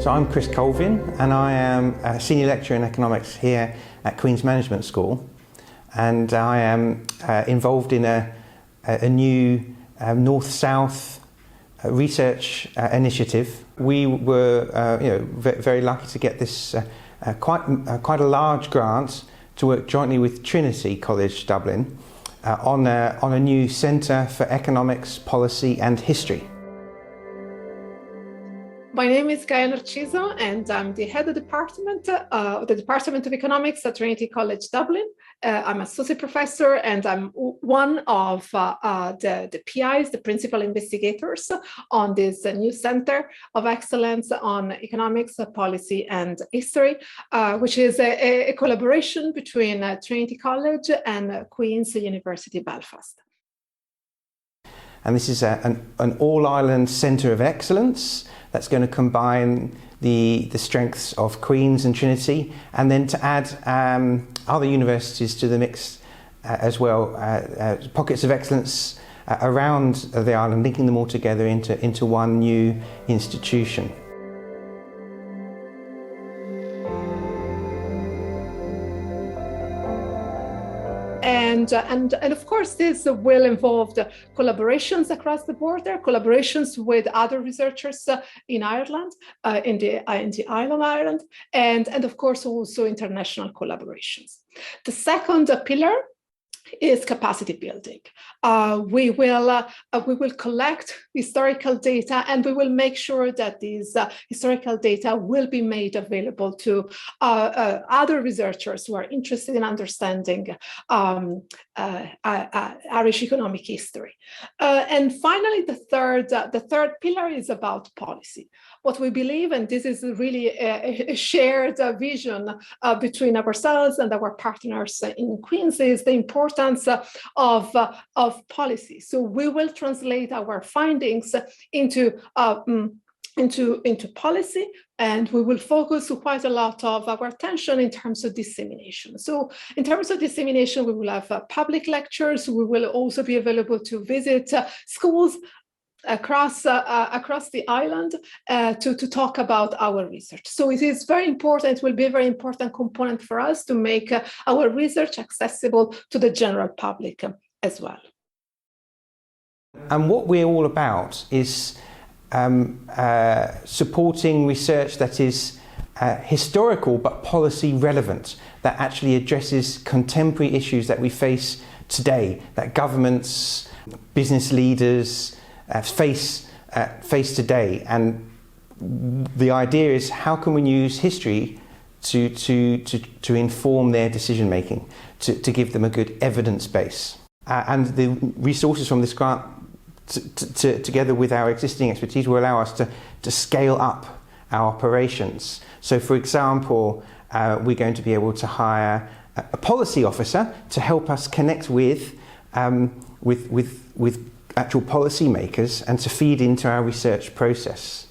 So I'm Chris Colvin, and I am a senior lecturer in economics here at Queen's Management School, and I am involved in a new north-south research initiative. We were very lucky to get this quite a large grant to work jointly with Trinity College, Dublin, on a new Centre for Economics, Policy and History. My name is Gaia Narciso, and I'm the head of the Department of Economics at Trinity College, Dublin. I'm associate professor, and I'm one of the PIs, the principal investigators on this new Center of Excellence on Economics, Policy and History, which is a collaboration between Trinity College and Queen's University Belfast. And this is an all-island centre of excellence that's going to combine the strengths of Queen's and Trinity, and then to add other universities to the mix as well, pockets of excellence around the island, linking them all together into one new institution. And of course, this will involve collaborations across the border, collaborations with other researchers in Ireland, in the island Ireland, and of course also international collaborations. The second pillar is capacity building. We will collect historical data, and we will make sure that these historical data will be made available to other researchers who are interested in understanding Irish economic history. And finally, the third pillar is about policy. What we believe, and this is really a shared vision between ourselves and our partners in Queen's, is the importance of policy. So we will translate our findings into policy, and we will focus quite a lot of our attention in terms of dissemination. So in terms of dissemination, we will have public lectures. We will also be available to visit schools across the island to talk about our research. So it is very important, it will be a very important component for us to make our research accessible to the general public as well. And what we're all about is supporting research that is historical but policy relevant, that actually addresses contemporary issues that we face today, that governments, business leaders face today. And the idea is, how can we use history to inform their decision making, to give them a good evidence base. And the resources from this grant, together with our existing expertise, will allow us to scale up our operations. So, for example, we're going to be able to hire a policy officer to help us connect with actual policymakers and to feed into our research process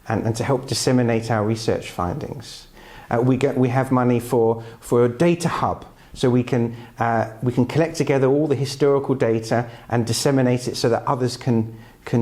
and to help disseminate our research findings. We have money for a data hub, so we can collect together all the historical data and disseminate it so that others can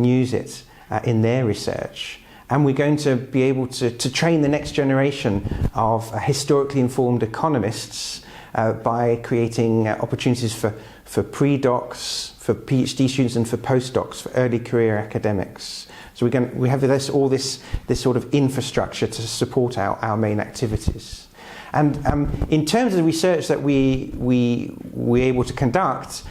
use it in their research. And we're going to be able to train the next generation of historically informed economists by creating opportunities for pre-docs, for PhD students, and for postdocs, for early career academics. So we have all this sort of infrastructure to support our main activities. And in terms of the research that we're able to conduct,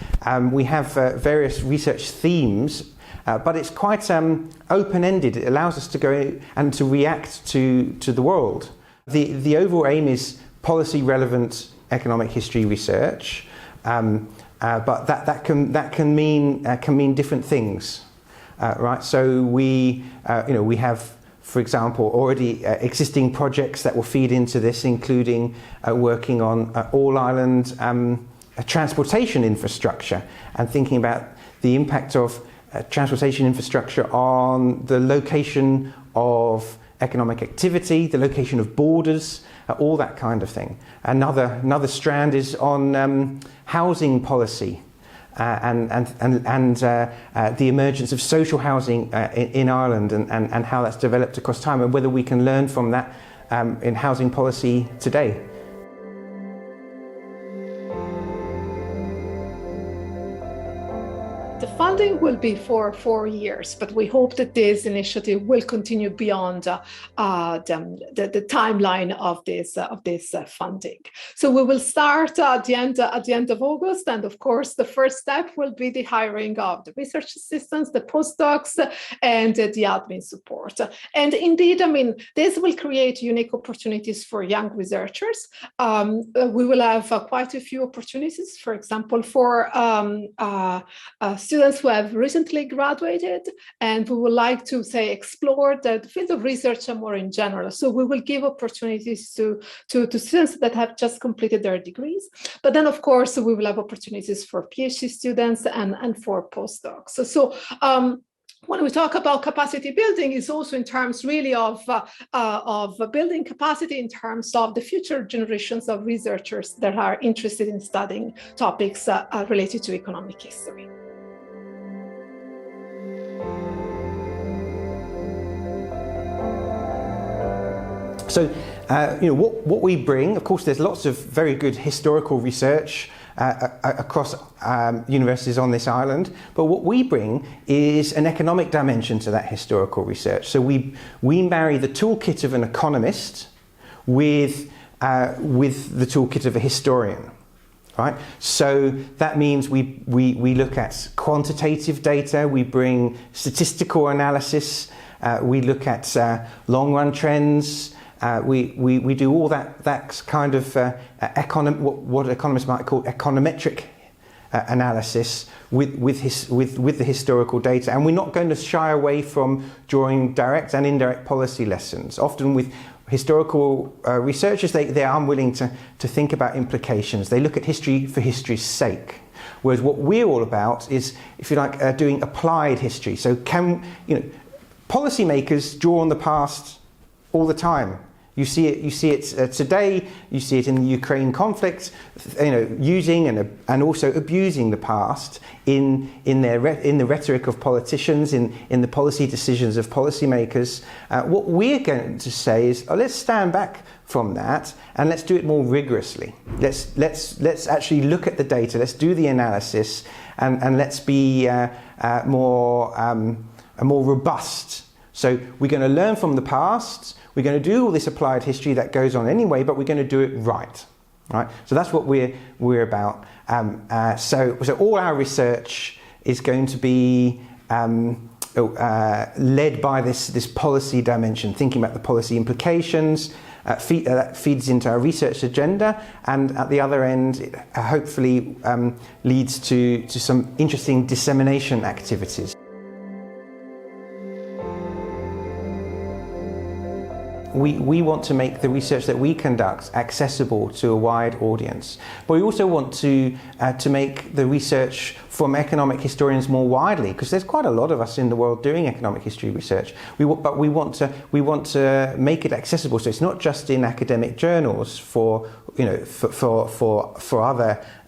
we have various research themes, but it's quite open-ended. It allows us to go and to react to the world. The overall aim is policy-relevant economic history research, but that can mean different things, right? So we have, for example, already existing projects that will feed into this, including working on all-island transportation infrastructure and thinking about the impact of transportation infrastructure on the location of economic activity, the location of borders, all that kind of thing. Another strand is on housing policy the emergence of social housing in Ireland and how that's developed across time, and whether we can learn from that in housing policy today. The funding will be for 4 years, but we hope that this initiative will continue beyond the timeline of this funding. So we will start at the end of August, and of course, the first step will be the hiring of the research assistants, the postdocs, and the admin support. And indeed, I mean, this will create unique opportunities for young researchers. We will have quite a few opportunities, for example, for students who have recently graduated, and we would like to say explore the field of research more in general. So we will give opportunities to students that have just completed their degrees. But then, of course, we will have opportunities for PhD students and for postdocs. So when we talk about capacity building, it's also in terms really of building capacity in terms of the future generations of researchers that are interested in studying topics related to economic history. So, what we bring, of course, there's lots of very good historical research across universities on this island, but what we bring is an economic dimension to that historical research. So we marry the toolkit of an economist with the toolkit of a historian. Right? So that means we look at quantitative data, we bring statistical analysis, we look at long-run trends, we do all that kind of what economists might call econometric analysis with the historical data, and we're not going to shy away from drawing direct and indirect policy lessons. Often with historical researchers, they are unwilling to think about implications. They look at history for history's sake. Whereas what we're all about is, if you like, doing applied history. So policymakers draw on the past all the time. You see it today. You see it in the Ukraine conflict. Using and also abusing the past in the rhetoric of politicians, in the policy decisions of policymakers. What we're going to say is, let's stand back from that and let's do it more rigorously. Let's actually look at the data. Let's do the analysis and let's be more robust. So we're going to learn from the past. We're going to do all this applied history that goes on anyway, but we're going to do it right. So that's what we're about. So all our research is going to be led by this policy dimension, thinking about the policy implications. That feeds into our research agenda, and at the other end, it hopefully leads to some interesting dissemination activities. We want to make the research that we conduct accessible to a wide audience, but we also want to make the research from economic historians more widely, because there's quite a lot of us in the world doing economic history research. But we want to make it accessible, so it's not just in academic journals for other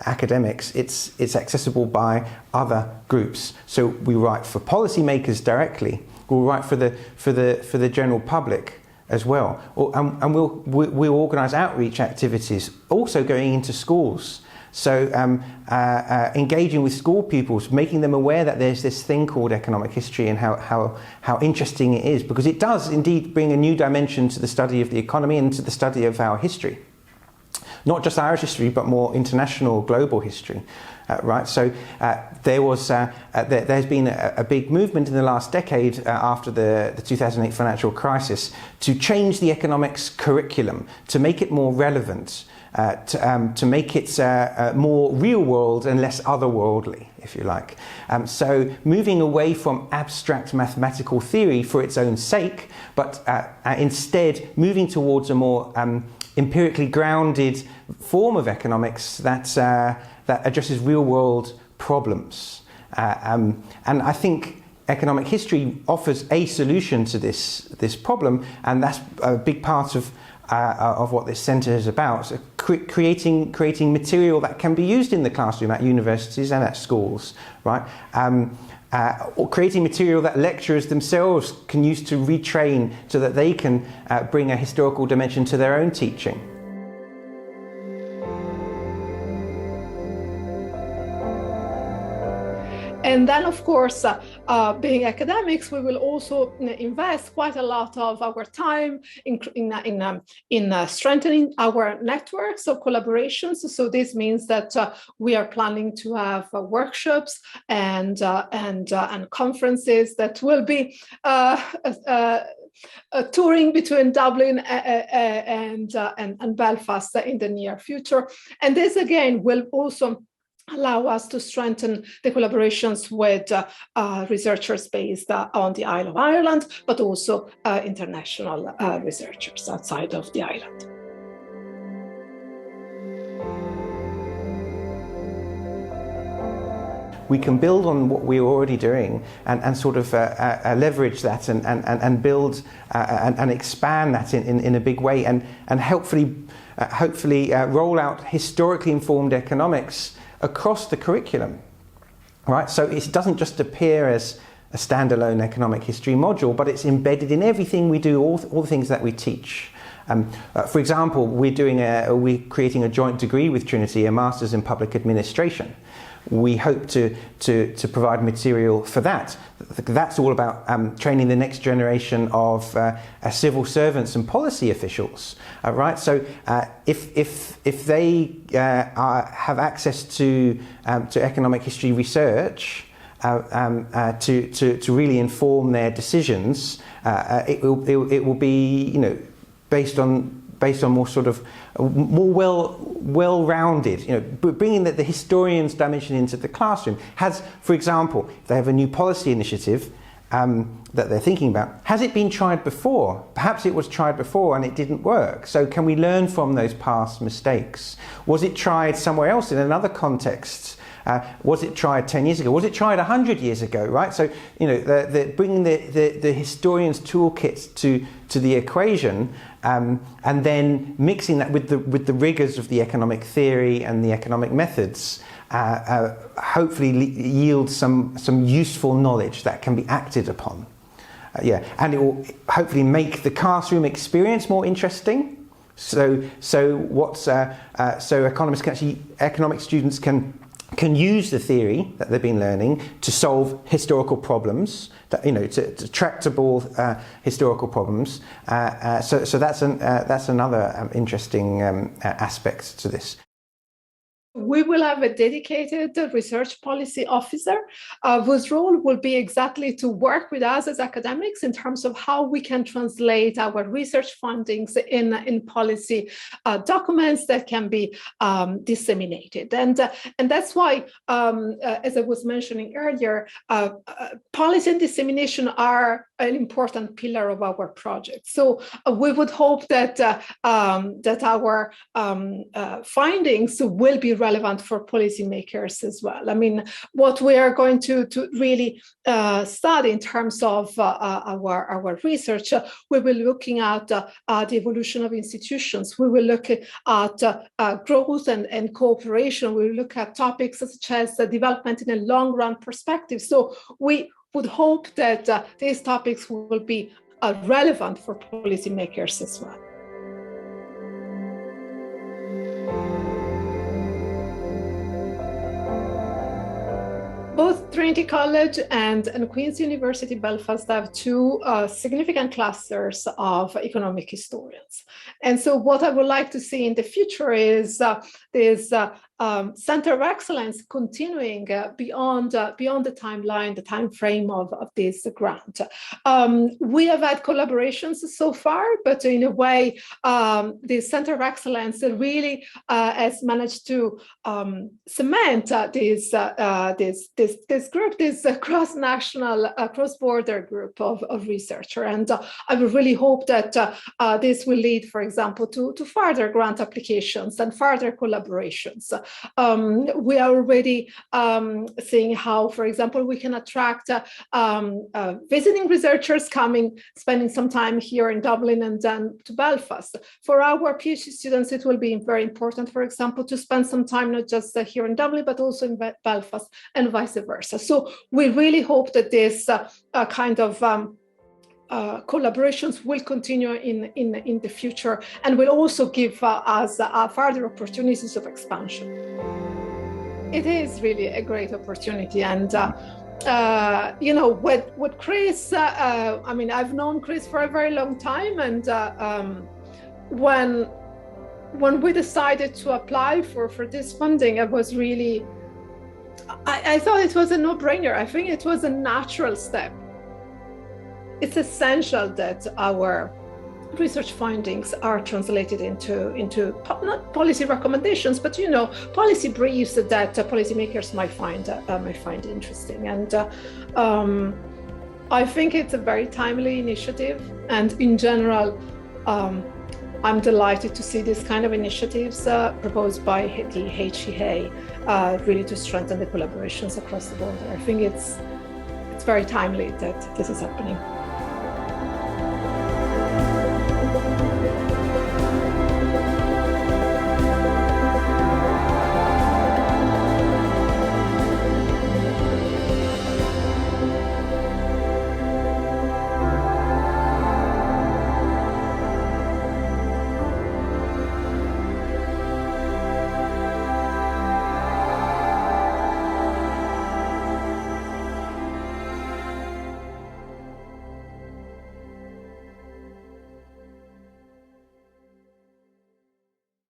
academics. It's accessible by other groups. So we write for policymakers directly. We'll write for the general public as well, and we'll organise outreach activities, also going into schools. So engaging with school pupils, making them aware that there's this thing called economic history and how interesting it is, because it does indeed bring a new dimension to the study of the economy and to the study of our history. Not just Irish history, but more international, global history. So there's been a big movement in the last decade after the 2008 financial crisis to change the economics curriculum, to make it more relevant, to make it more real world and less otherworldly, if you like. So moving away from abstract mathematical theory for its own sake, but instead moving towards a more empirically grounded form of economics that addresses real-world problems. And I think economic history offers a solution to this problem, and that's a big part of of what this centre is about. So creating material that can be used in the classroom at universities and at schools, right? Or creating material that lecturers themselves can use to retrain so that they can bring a historical dimension to their own teaching. And then, of course, being academics, we will also invest quite a lot of our time in strengthening our networks of collaborations. So this means that we are planning to have workshops and conferences that will be touring between Dublin and Belfast in the near future. And this again will also allow us to strengthen the collaborations with researchers based on the Isle of Ireland, but also international researchers outside of the island. We can build on what we're already doing and sort of leverage that and build and expand that in a big way and hopefully roll out historically informed economics across the curriculum, right? So it doesn't just appear as a standalone economic history module, but it's embedded in everything we do, all the things that we teach. For example, we're creating a joint degree with Trinity, a Master's in Public Administration. We hope to provide material for that. That's all about training the next generation of civil servants and policy officials, right? So if they have access to economic history research to really inform their decisions, it will be based on more sort of more well-rounded, bringing the historian's dimension into the classroom. Has, for example, if they have a new policy initiative that they're thinking about, has it been tried before? Perhaps it was tried before and it didn't work. So can we learn from those past mistakes? Was it tried somewhere else in another context? Was it tried 10 years ago? Was it tried 100 years ago, right? So, bringing the historian's toolkit to the equation and then mixing that with the rigors of the economic theory and the economic methods hopefully yields some useful knowledge that can be acted upon. And it will hopefully make the classroom experience more interesting. So economic students can use the theory that they've been learning to solve historical problems, to tractable historical problems. So that's another interesting aspect to this. We will have a dedicated research policy officer whose role will be exactly to work with us as academics in terms of how we can translate our research findings in policy documents that can be disseminated. And that's why, as I was mentioning earlier, policy and dissemination are an important pillar of our project. So we would hope that our findings will be relevant for policymakers as well. I mean, what we are going to really study in terms of our research, we will be looking at the evolution of institutions. We will look at growth and cooperation. We will look at topics such as development in a long-run perspective. So we would hope that these topics will be relevant for policymakers as well. Both Trinity College and Queen's University Belfast have two significant clusters of economic historians. And so what I would like to see in the future is this Center of Excellence continuing beyond the timeline, the time frame of this grant. We have had collaborations so far, but in a way, the Center of Excellence really has managed to cement this group, this cross-national, cross-border group of researchers. And I would really hope that this will lead, for example, to further grant applications and further collaborations. We are already seeing how, for example, we can attract visiting researchers spending some time here in Dublin and then to Belfast. For our PhD students, it will be very important, for example, to spend some time not just here in Dublin, but also in Belfast and vice versa. So we really hope that this kind of collaborations will continue in the future and will also give us further opportunities of expansion. It is really a great opportunity, and you know, with Chris, I mean, I've known Chris for a very long time, and when we decided to apply for this funding, I was really, I thought it was a no-brainer. I think it was a natural step. It's essential that our research findings are translated into not policy recommendations, but, you know, policy briefs that policymakers might find interesting. And I think it's a very timely initiative. And in general, I'm delighted to see this kind of initiatives proposed by the HEA, really to strengthen the collaborations across the border. I think it's very timely that this is happening.